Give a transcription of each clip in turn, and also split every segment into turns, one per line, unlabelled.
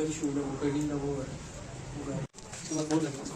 ही shoot है, वो cutting का वो है, उसके बाद बहुत लगेगा।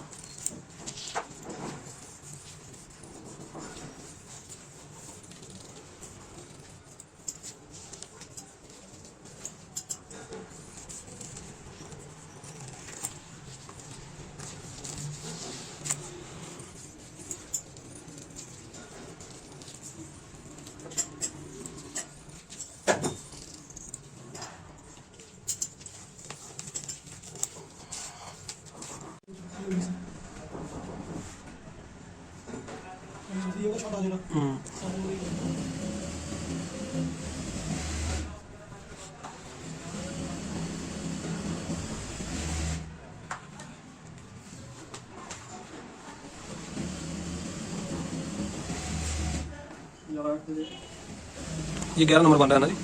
ये 11 नंबर बन रहा है ना जी,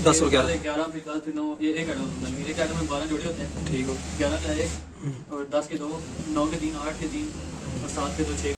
10 और 11
11 फिर 10 फिर 9, ये एक आइटम में 12 जोड़े होते हैं।
ठीक हो,
11 का एक और 10 के 2, 9 के 3, 8 के 3 और 7 के 2, 6।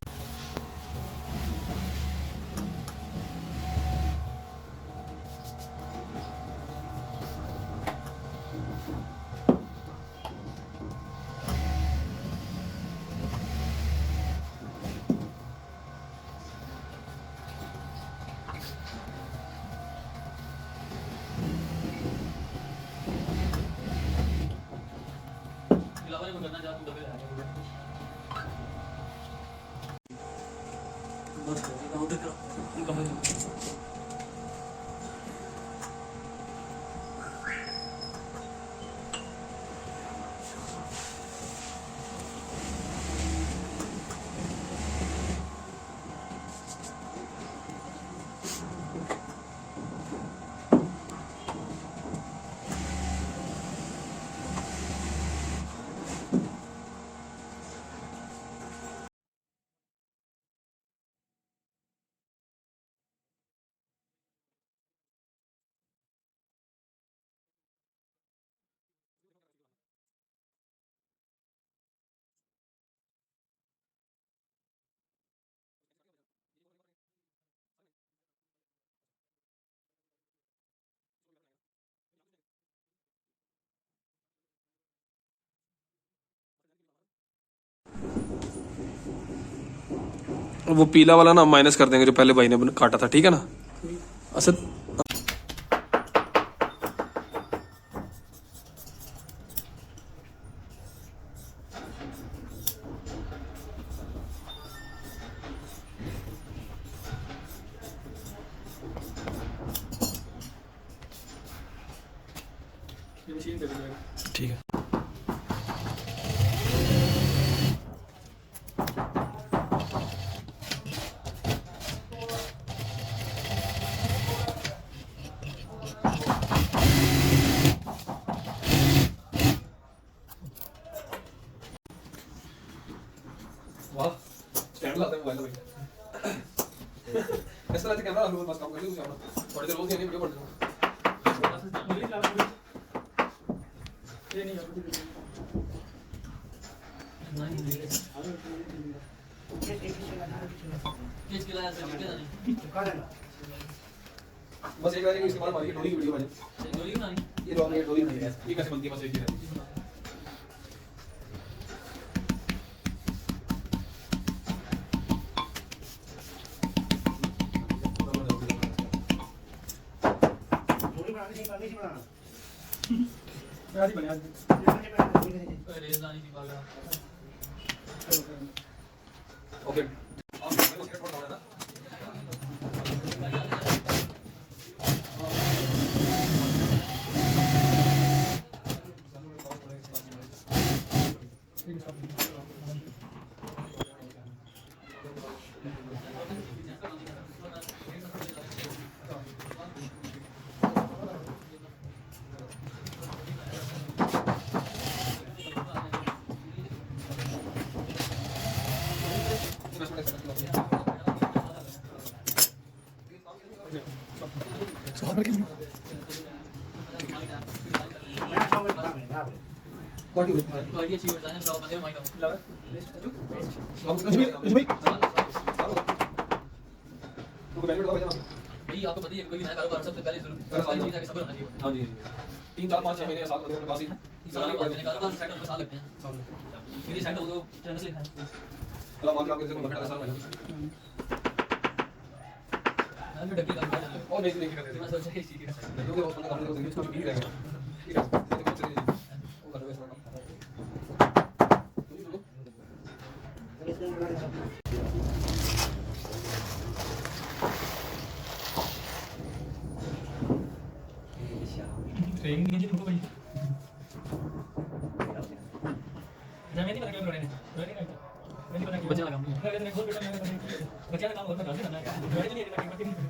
वो पीला वाला ना माइनस कर देंगे जो पहले भाई ने काटा था, ठीक है ना। अच्छा ठीक है। वाह, स्टैंड लाते हैं मोबाइल में इस तरह से कैमरा लो, बस काम कर लो थोड़ी देर रोज ये वीडियो पढ़ लो। ये नहीं बस एक बार इसके बाद हमारी डोरी की वीडियो बने, डोरी बनानी, ये डोरी नहीं है, ये कैसे बनती है बस एक ही है। आज बने आज रेस लानी थी बागा। ओके आप मेरे को सेट कर दो ना।
भाई आपको पता ही है कोई भी नया कारोबार सबसे पहले जरूर सब्र होना चाहिए।
हाँ जी 3 4 5 6 महीने साल लगते हैं पास ही
साल के बाद कारोबार सेट होने में साल लगते हैं। फिर ये सेट हो तो चैनल लिखा है
चलो मान के आपके से कोई घंटा साल लगा
मैं भी डब्बी का
और नहीं नहीं करते
मैं सोचा ही सीख रहा
जो कि वो अपना काम करते हैं कुछ भी रहेगा ठीक है वो कर दो इसका
ट्रेनिंग नहीं तुमको भाई जमीन नहीं पता क्या करने ट्रेनिंग नहीं पता बच्चा का काम है मैं खोल बेटा मैं बच्चा का काम और मैं करना है ट्रेनिंग नहीं है मैं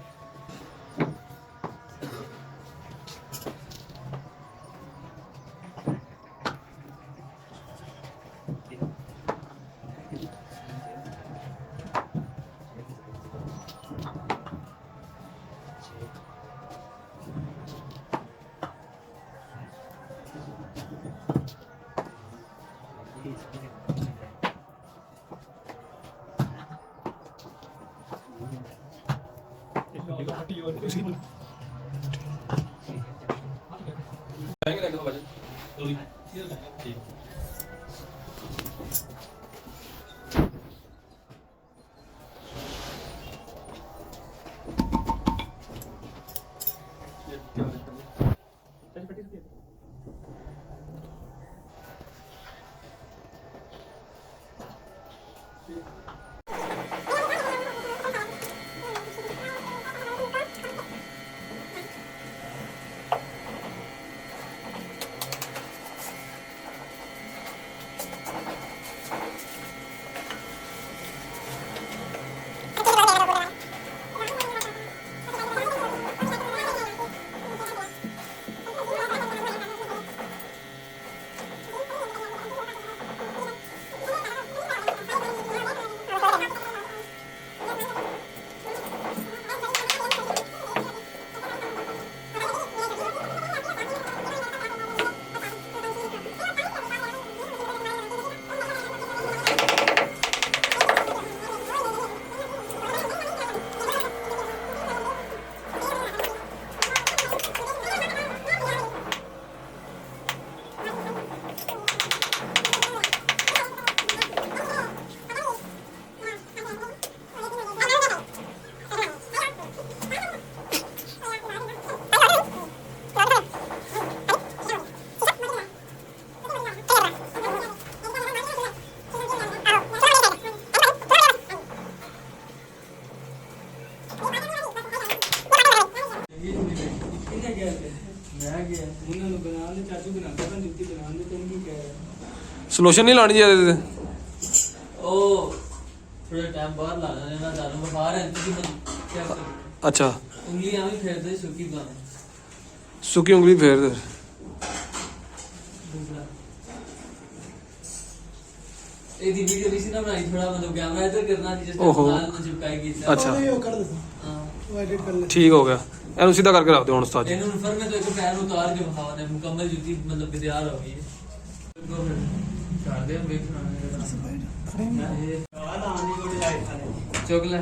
जाएंगे लाइक दो बजे जल्दी ठीक
ਸੋਲੂਸ਼ਨ ਨਹੀਂ ਲਾਣੀ ਜੀ ਇਹਦੇ ਤੇ
ਉਹ ਥੋੜਾ ਟਾਈਮ ਬਾਹਰ ਲਾ ਲੈਣਾ ਨਾ ਜਾਨੂੰ ਮੈਂ ਬਾਹਰ ਐਂ ਤੁਸੀਂ क्या
अच्छा
उंगली आमी फेर दे सुकी बनाने
सुकी उंगली फेर दे
दूसरा ए दी वीडियो किसी ना बनाई थोड़ा मतलब कैमरा इधर करना थी जिसमें मोबाइल में चिपकाएगी
अच्छा
वो कर दे
हां
वो एडिट कर ले
ठीक हो गया ਇਹਨੂੰ सीधा करके रख दो ਹੁਣ उस्ताद जी
ਇਹਨੂੰ ਫਿਰ ਮੈਂ तो एक पैर उतार के बहावा ने मुकम्मल जूती मतलब तैयार हो गई है कर दे हम देख रहे हैं
फ्रेम
चुक ले